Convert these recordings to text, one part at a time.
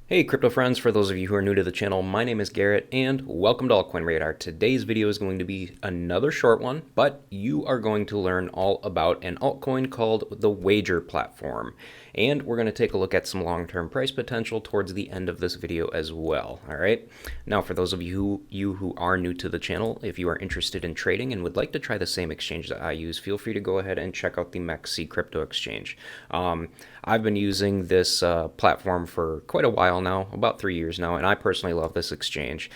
Hey crypto friends, for those of you who are new to the channel, my name is Garrett and welcome to Altcoin Radar. Today's video is going to be another short one, but you are going to learn all about an altcoin called the Wagerr platform. And we're going to take a look at some long-term price potential towards the end of this video as well. All right. Now, for those of you who are new to the channel, if you are interested in trading and would like to try the same exchange that I use, feel free to go ahead and check out the MEXC crypto exchange. I've been using this platform for quite a while now, about 3 years now, and I personally love this exchange.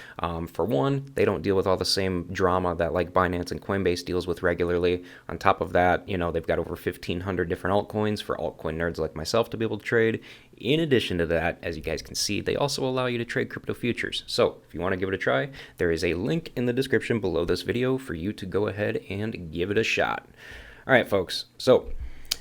For one, they don't deal with all the same drama that like Binance and Coinbase deals with regularly. On top of that, they've got over 1,500 different altcoins for altcoin nerds like myself to be able to trade. In addition to that, as you guys can see, they also allow you to trade crypto futures. So if you want to give it a try, there is a link in the description below this video for you to go ahead and give it a shot. All right, folks. So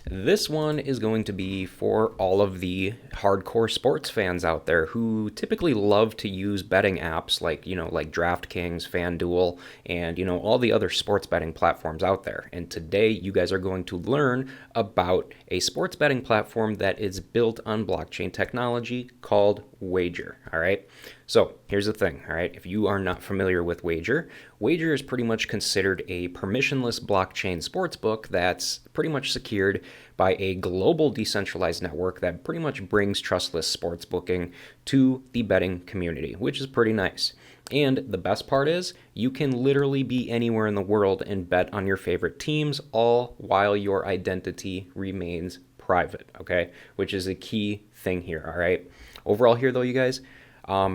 this one is going to be for all of the hardcore sports fans out there who typically love to use betting apps like DraftKings, FanDuel, and all the other sports betting platforms out there. And today you guys are going to learn about a sports betting platform that is built on blockchain technology called Wagerr. All right. So here's the thing. All right. If you are not familiar with Wagerr, Wagerr is pretty much considered a permissionless blockchain sportsbook that's pretty much secured by a global decentralized network that pretty much brings trustless sports booking to the betting community, which is pretty nice. And the best part is you can literally be anywhere in the world and bet on your favorite teams, all while your identity remains private, okay? Which is a key thing here, all right? Overall here though, you guys,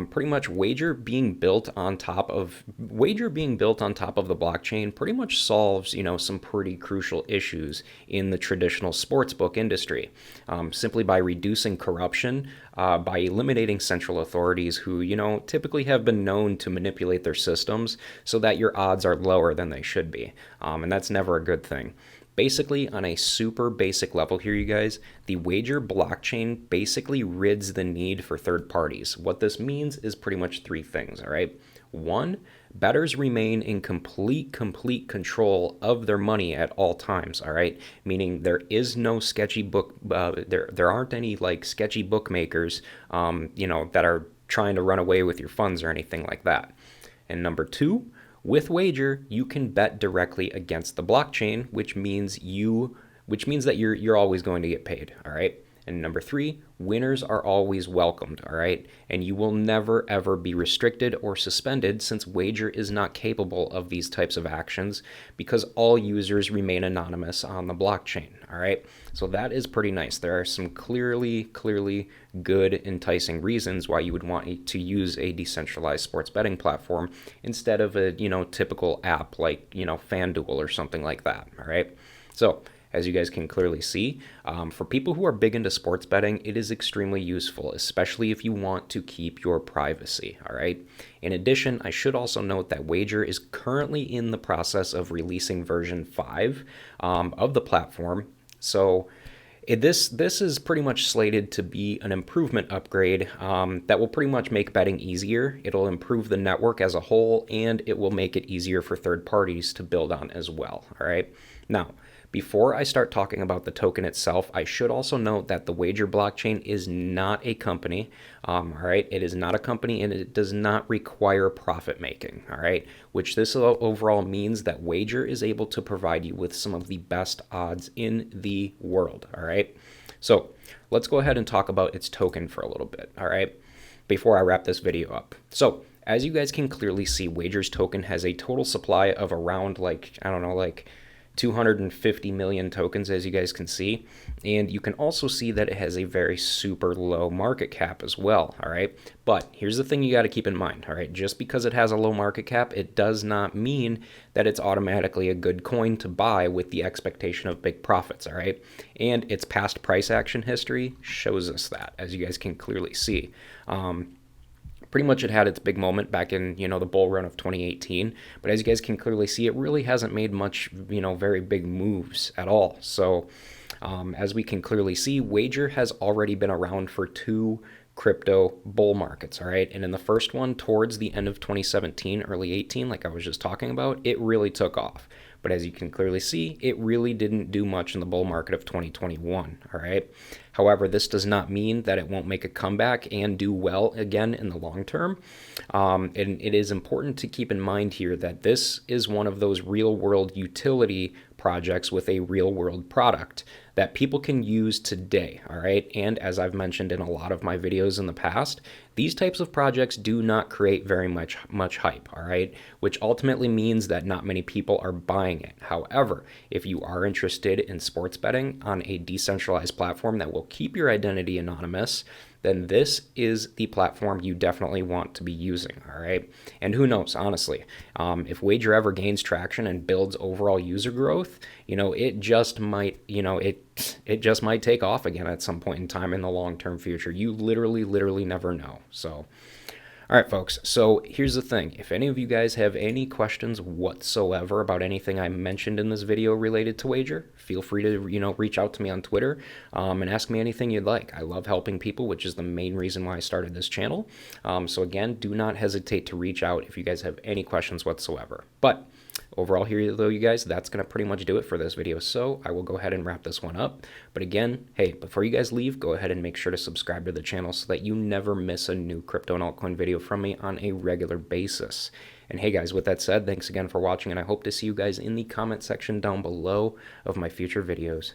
pretty much Wagerr being built on top of the blockchain pretty much solves some pretty crucial issues in the traditional sportsbook industry, simply by reducing corruption, by eliminating central authorities who typically have been known to manipulate their systems so that your odds are lower than they should be, and that's never a good thing. Basically, on a super basic level here, you guys, the Wagerr blockchain basically rids the need for third parties. What this means is pretty much three things, all right? One, bettors remain in complete control of their money at all times, all right? Meaning there is no sketchy book, there aren't any like sketchy bookmakers, that are trying to run away with your funds or anything like that. And number two, with Wagerr, you can bet directly against the blockchain, which means that you're always going to get paid, all right? And number three, winners are always welcomed, all right? And you will never ever be restricted or suspended since Wagerr is not capable of these types of actions because all users remain anonymous on the blockchain, all right? So that is pretty nice. There are some clearly good, enticing reasons why you would want to use a decentralized sports betting platform instead of a, typical app like, FanDuel or something like that, all right? So as you guys can clearly see, for people who are big into sports betting, it is extremely useful, especially if you want to keep your privacy, all right? In addition, I should also note that Wagerr is currently in the process of releasing version 5 of the platform. So this is pretty much slated to be an improvement upgrade that will pretty much make betting easier. It'll improve the network as a whole, and it will make it easier for third parties to build on as well, all right? Now, before I start talking about the token itself, I should also note that the Wagerr blockchain is not a company, all right? It is not a company and it does not require profit making, all right? Which this overall means that Wagerr is able to provide you with some of the best odds in the world, all right? So let's go ahead and talk about its token for a little bit, all right? Before I wrap this video up. So as you guys can clearly see, Wagerr's token has a total supply of around 250 million tokens, as you guys can see, and you can also see that it has a very super low market cap as well, all right? But here's the thing you got to keep in mind, all right? Just because it has a low market cap, it does not mean that it's automatically a good coin to buy with the expectation of big profits, all right? And its past price action history shows us that, as you guys can clearly see. Pretty much it had its big moment back in, the bull run of 2018. But as you guys can clearly see, it really hasn't made much, very big moves at all. So as we can clearly see, Wagerr has already been around for 2 crypto bull markets, all right? And in the first one, towards the end of 2017, early 18, like I was just talking about, it really took off. But as you can clearly see, it really didn't do much in the bull market of 2021, all right? However, this does not mean that it won't make a comeback and do well again in the long term. And it is important to keep in mind here that this is one of those real world utility projects with a real world product that people can use today, all right? And as I've mentioned in a lot of my videos in the past, these types of projects do not create very much hype, all right? Which ultimately means that not many people are buying it. However, if you are interested in sports betting on a decentralized platform that will keep your identity anonymous, then this is the platform you definitely want to be using, all right? And who knows, honestly, if Wagerr ever gains traction and builds overall user growth, it just might, it just might take off again at some point in time in the long-term future. You literally never know. So, all right, folks, so here's the thing. If any of you guys have any questions whatsoever about anything I mentioned in this video related to Wagerr, feel free to, reach out to me on Twitter and ask me anything you'd like. I love helping people, which is the main reason why I started this channel. So again, do not hesitate to reach out if you guys have any questions whatsoever. But overall here, though, you guys, that's going to pretty much do it for this video. So I will go ahead and wrap this one up. But again, hey, before you guys leave, go ahead and make sure to subscribe to the channel so that you never miss a new crypto and altcoin video from me on a regular basis. And hey guys, with that said, thanks again for watching, and I hope to see you guys in the comment section down below of my future videos.